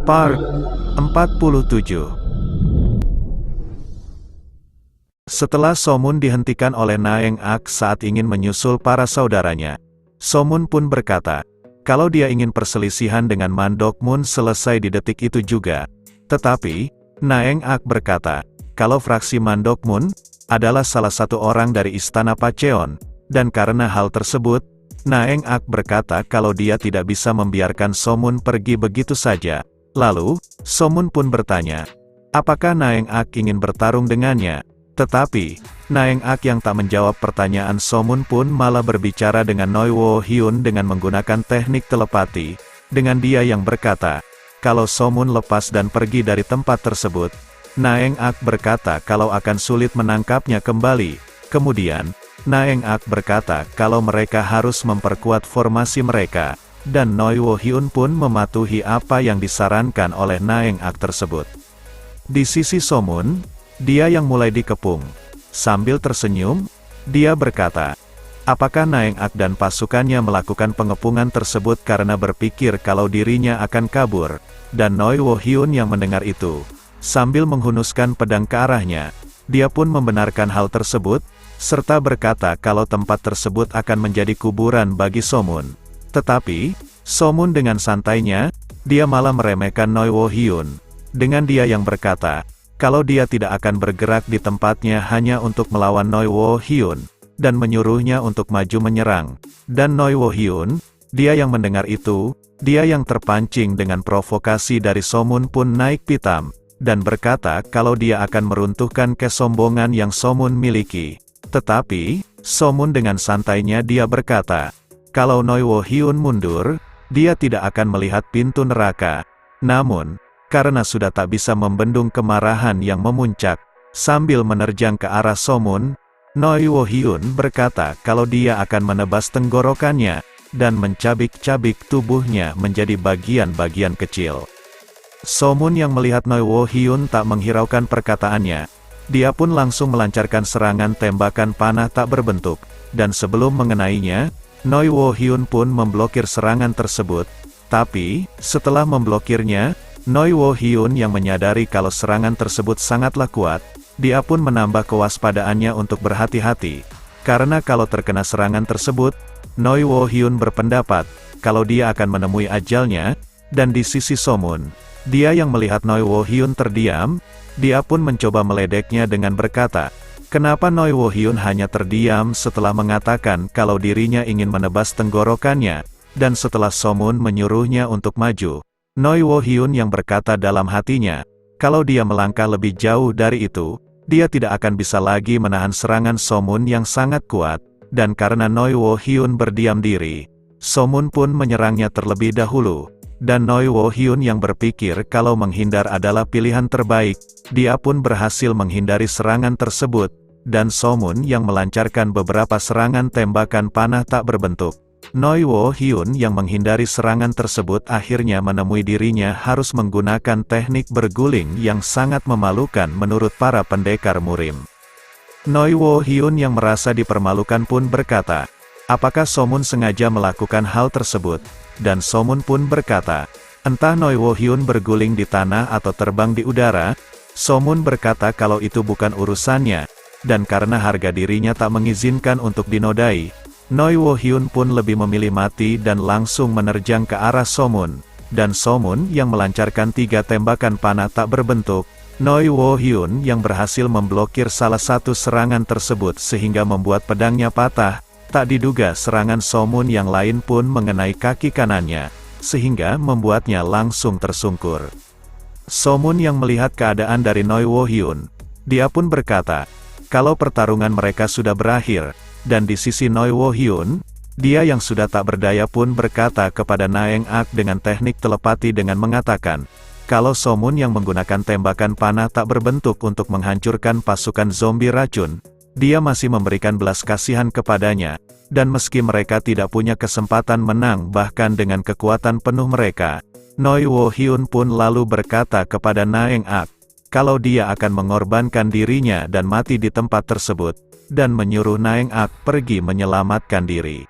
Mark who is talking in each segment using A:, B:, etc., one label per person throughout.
A: Part 47. Setelah Somun dihentikan oleh Naeng Ak saat ingin menyusul para saudaranya, Somun pun berkata, kalau dia ingin perselisihan dengan Mandokmun selesai di detik itu juga. Tetapi, Naeng Ak berkata, kalau fraksi Mandokmun adalah salah satu orang dari Istana Pacheon, dan karena hal tersebut, Naeng Ak berkata kalau dia tidak bisa membiarkan Somun pergi begitu saja. Lalu, Somun pun bertanya, apakah Naeng Ak ingin bertarung dengannya? Tetapi, Naeng Ak yang tak menjawab pertanyaan Somun pun malah berbicara dengan Noi Wo Hyun dengan menggunakan teknik telepati, dengan dia yang berkata, kalau Somun lepas dan pergi dari tempat tersebut, Naeng Ak berkata kalau akan sulit menangkapnya kembali. Kemudian, Naeng Ak berkata kalau mereka harus memperkuat formasi mereka. Dan Noi Wo Hyun pun mematuhi apa yang disarankan oleh Naeng Ak tersebut. Di sisi Somun, dia yang mulai dikepung. Sambil tersenyum, dia berkata, apakah Naeng Ak dan pasukannya melakukan pengepungan tersebut karena berpikir kalau dirinya akan kabur? Dan Noi Wo Hyun yang mendengar itu, sambil menghunuskan pedang ke arahnya, dia pun membenarkan hal tersebut, serta berkata kalau tempat tersebut akan menjadi kuburan bagi Somun. Tetapi, Somun dengan santainya, dia malah meremehkan Noi Wo Hyun. Dengan dia yang berkata, kalau dia tidak akan bergerak di tempatnya hanya untuk melawan Noi Wo Hyun, dan menyuruhnya untuk maju menyerang. Dan Noi Wo Hyun, dia yang mendengar itu, dia yang terpancing dengan provokasi dari Somun pun naik pitam, dan berkata kalau dia akan meruntuhkan kesombongan yang Somun miliki. Tetapi, Somun dengan santainya dia berkata, kalau Noi Wo Hyun mundur, dia tidak akan melihat pintu neraka. Namun, karena sudah tak bisa membendung kemarahan yang memuncak, sambil menerjang ke arah Somun, Noi Wo Hyun berkata kalau dia akan menebas tenggorokannya, dan mencabik-cabik tubuhnya menjadi bagian-bagian kecil. Somun yang melihat Noi Wo Hyun tak menghiraukan perkataannya, dia pun langsung melancarkan serangan tembakan panah tak berbentuk, dan sebelum mengenainya, Noi Wo Hyun pun memblokir serangan tersebut. Tapi, setelah memblokirnya, Noi Wo Hyun yang menyadari kalau serangan tersebut sangatlah kuat, dia pun menambah kewaspadaannya untuk berhati-hati. Karena kalau terkena serangan tersebut, Noi Wo Hyun berpendapat, kalau dia akan menemui ajalnya, dan di sisi Somun, dia yang melihat Noi Wo Hyun terdiam, dia pun mencoba meledeknya dengan berkata, kenapa Noi Wo Hyun hanya terdiam setelah mengatakan kalau dirinya ingin menebas tenggorokannya, dan setelah Somun menyuruhnya untuk maju, Noi Wo Hyun yang berkata dalam hatinya, kalau dia melangkah lebih jauh dari itu, dia tidak akan bisa lagi menahan serangan Somun yang sangat kuat, dan karena Noi Wo Hyun berdiam diri, Somun pun menyerangnya terlebih dahulu. Dan Noi Wo Hyun yang berpikir kalau menghindar adalah pilihan terbaik, dia pun berhasil menghindari serangan tersebut, dan Somun yang melancarkan beberapa serangan tembakan panah tak berbentuk. Noi Wo Hyun yang menghindari serangan tersebut akhirnya menemui dirinya harus menggunakan teknik berguling yang sangat memalukan menurut para pendekar murim. Noi Wo Hyun yang merasa dipermalukan pun berkata, apakah Somun sengaja melakukan hal tersebut? Dan Somun pun berkata, entah Noi Wo Hyun berguling di tanah atau terbang di udara. Somun berkata kalau itu bukan urusannya, dan karena harga dirinya tak mengizinkan untuk dinodai, Noi Wo Hyun pun lebih memilih mati dan langsung menerjang ke arah Somun. Dan Somun yang melancarkan 3 tembakan panah tak berbentuk, Noi Wo Hyun yang berhasil memblokir salah satu serangan tersebut sehingga membuat pedangnya patah. Tak diduga serangan Somun yang lain pun mengenai kaki kanannya, sehingga membuatnya langsung tersungkur. Somun yang melihat keadaan dari Noi Wo Hyun, dia pun berkata, kalau pertarungan mereka sudah berakhir, dan di sisi Noi Wo Hyun, dia yang sudah tak berdaya pun berkata kepada Naeng Ak dengan teknik telepati dengan mengatakan, kalau Somun yang menggunakan tembakan panah tak berbentuk untuk menghancurkan pasukan zombie racun, dia masih memberikan belas kasihan kepadanya, dan meski mereka tidak punya kesempatan menang bahkan dengan kekuatan penuh mereka, Noi Wo Hyun pun lalu berkata kepada Naeng Ak, kalau dia akan mengorbankan dirinya dan mati di tempat tersebut, dan menyuruh Naeng Ak pergi menyelamatkan diri.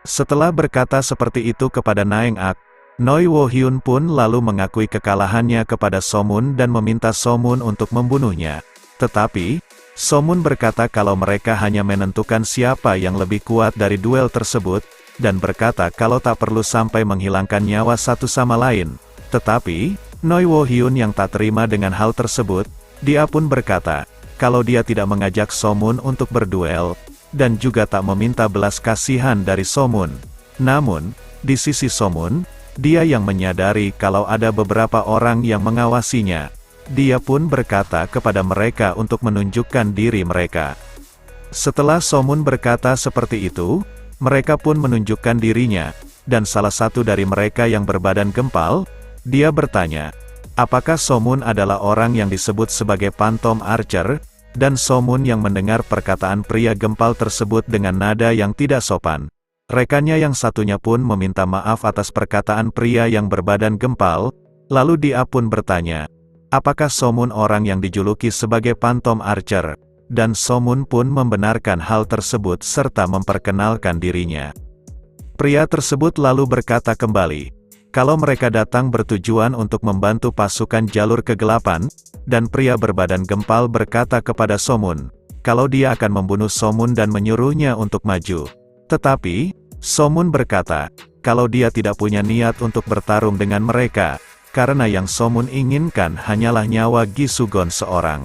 A: Setelah berkata seperti itu kepada Naeng Ak, Noi Wo-hyun pun lalu mengakui kekalahannya kepada Somun dan meminta Somun untuk membunuhnya. Tetapi, Somun berkata kalau mereka hanya menentukan siapa yang lebih kuat dari duel tersebut, dan berkata kalau tak perlu sampai menghilangkan nyawa satu sama lain. Tetapi, Noi Wo-hyun yang tak terima dengan hal tersebut, dia pun berkata, kalau dia tidak mengajak Somun untuk berduel, dan juga tak meminta belas kasihan dari Somun. Namun, di sisi Somun, dia yang menyadari kalau ada beberapa orang yang mengawasinya. Dia pun berkata kepada mereka untuk menunjukkan diri mereka. Setelah Somun berkata seperti itu, mereka pun menunjukkan dirinya, dan salah satu dari mereka yang berbadan gempal, dia bertanya, apakah Somun adalah orang yang disebut sebagai Phantom Archer? Dan Somun yang mendengar perkataan pria gempal tersebut dengan nada yang tidak sopan. Rekannya yang satunya pun meminta maaf atas perkataan pria yang berbadan gempal, lalu dia pun bertanya, apakah Somun orang yang dijuluki sebagai Phantom Archer? Dan Somun pun membenarkan hal tersebut serta memperkenalkan dirinya. Pria tersebut lalu berkata kembali, kalau mereka datang bertujuan untuk membantu pasukan jalur kegelapan, dan pria berbadan gempal berkata kepada Somun, kalau dia akan membunuh Somun dan menyuruhnya untuk maju. Tetapi, Somun berkata, kalau dia tidak punya niat untuk bertarung dengan mereka, karena yang Somun inginkan hanyalah nyawa Gi Sugon seorang.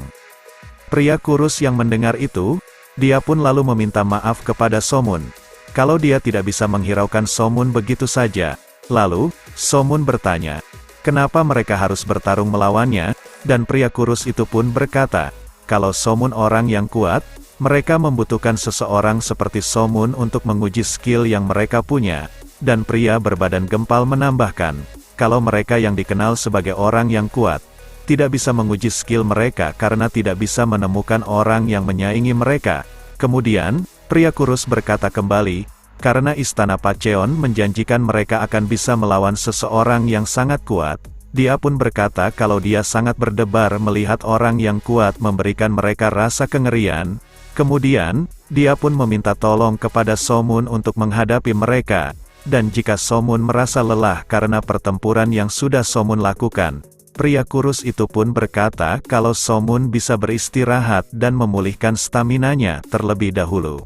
A: Pria kurus yang mendengar itu, dia pun lalu meminta maaf kepada Somun, kalau dia tidak bisa menghiraukan Somun begitu saja. Lalu, Somun bertanya, kenapa mereka harus bertarung melawannya, dan pria kurus itu pun berkata, kalau Somun orang yang kuat, mereka membutuhkan seseorang seperti Somun untuk menguji skill yang mereka punya, dan pria berbadan gempal menambahkan, kalau mereka yang dikenal sebagai orang yang kuat, tidak bisa menguji skill mereka karena tidak bisa menemukan orang yang menyaingi mereka. Kemudian, pria kurus berkata kembali, karena Istana Pacheon menjanjikan mereka akan bisa melawan seseorang yang sangat kuat, dia pun berkata kalau dia sangat berdebar melihat orang yang kuat memberikan mereka rasa kengerian. Kemudian, dia pun meminta tolong kepada Somun untuk menghadapi mereka, dan jika Somun merasa lelah karena pertempuran yang sudah Somun lakukan, pria kurus itu pun berkata kalau Somun bisa beristirahat dan memulihkan staminanya terlebih dahulu.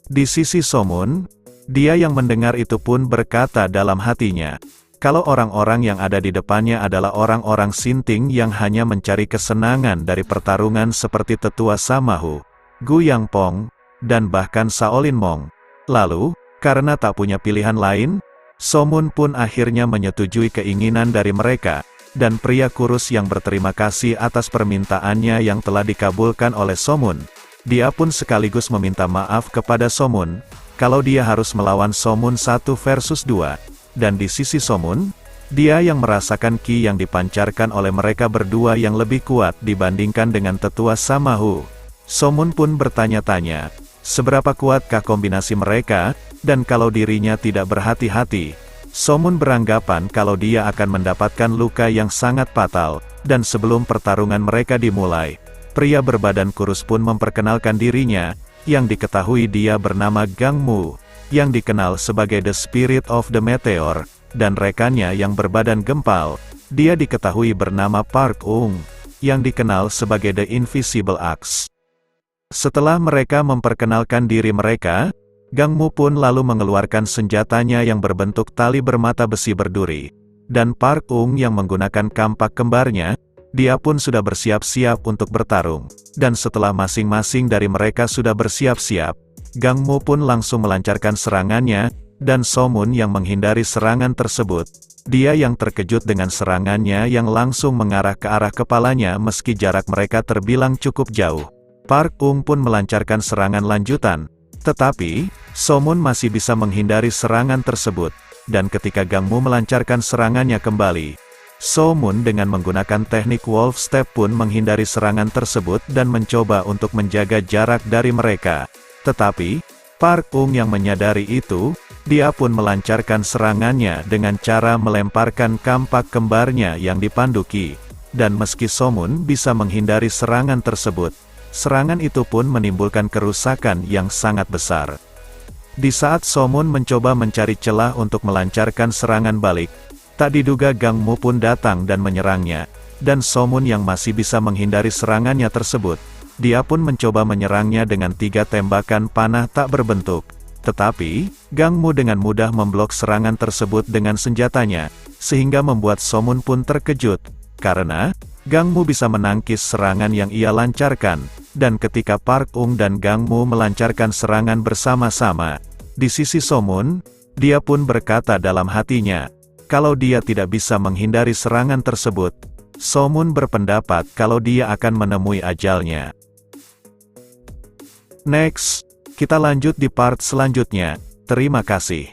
A: Di sisi Somun, dia yang mendengar itu pun berkata dalam hatinya, kalau orang-orang yang ada di depannya adalah orang-orang Sinting yang hanya mencari kesenangan dari pertarungan seperti Tetua Samahu, Gu Yangpong, dan bahkan Shaolin Mong. Lalu, karena tak punya pilihan lain, Somun pun akhirnya menyetujui keinginan dari mereka, dan pria kurus yang berterima kasih atas permintaannya yang telah dikabulkan oleh Somun. Dia pun sekaligus meminta maaf kepada Somun, kalau dia harus melawan Somun 1 versus 2, dan di sisi Somun, dia yang merasakan ki yang dipancarkan oleh mereka berdua yang lebih kuat dibandingkan dengan Tetua Samahu. Somun pun bertanya-tanya, seberapa kuatkah kombinasi mereka, dan kalau dirinya tidak berhati-hati, Somun beranggapan kalau dia akan mendapatkan luka yang sangat fatal, dan sebelum pertarungan mereka dimulai, pria berbadan kurus pun memperkenalkan dirinya, yang diketahui dia bernama Gang Mu, yang dikenal sebagai The Spirit of the Meteor, dan rekannya yang berbadan gempal, dia diketahui bernama Park Ung, yang dikenal sebagai The Invisible Axe. Setelah mereka memperkenalkan diri mereka, Gang Mu pun lalu mengeluarkan senjatanya yang berbentuk tali bermata besi berduri, dan Park Ung yang menggunakan kampak kembarnya, dia pun sudah bersiap-siap untuk bertarung, dan setelah masing-masing dari mereka sudah bersiap-siap, Gang Mu pun langsung melancarkan serangannya, dan Somun yang menghindari serangan tersebut, dia yang terkejut dengan serangannya yang langsung mengarah ke arah kepalanya meski jarak mereka terbilang cukup jauh. Park Ung pun melancarkan serangan lanjutan, tetapi, Somun masih bisa menghindari serangan tersebut, dan ketika Gang Mu melancarkan serangannya kembali, Somun dengan menggunakan teknik Wolf Step pun menghindari serangan tersebut dan mencoba untuk menjaga jarak dari mereka. Tetapi, Park Ung yang menyadari itu, dia pun melancarkan serangannya dengan cara melemparkan kampak kembarnya yang dipanduki, dan meski Somun bisa menghindari serangan tersebut, serangan itu pun menimbulkan kerusakan yang sangat besar. Di saat Somun mencoba mencari celah untuk melancarkan serangan balik, Tak diduga Gang Mu pun datang dan menyerangnya, dan Somun yang masih bisa menghindari serangannya tersebut, dia pun mencoba menyerangnya dengan 3 tembakan panah tak berbentuk. Tetapi, Gang Mu dengan mudah memblok serangan tersebut dengan senjatanya, sehingga membuat Somun pun terkejut, karena Gang Mu bisa menangkis serangan yang ia lancarkan, dan ketika Park Ung dan Gang Mu melancarkan serangan bersama-sama, di sisi Somun, dia pun berkata dalam hatinya, kalau dia tidak bisa menghindari serangan tersebut, Somun berpendapat kalau dia akan menemui ajalnya. Next, kita lanjut di part selanjutnya. Terima kasih.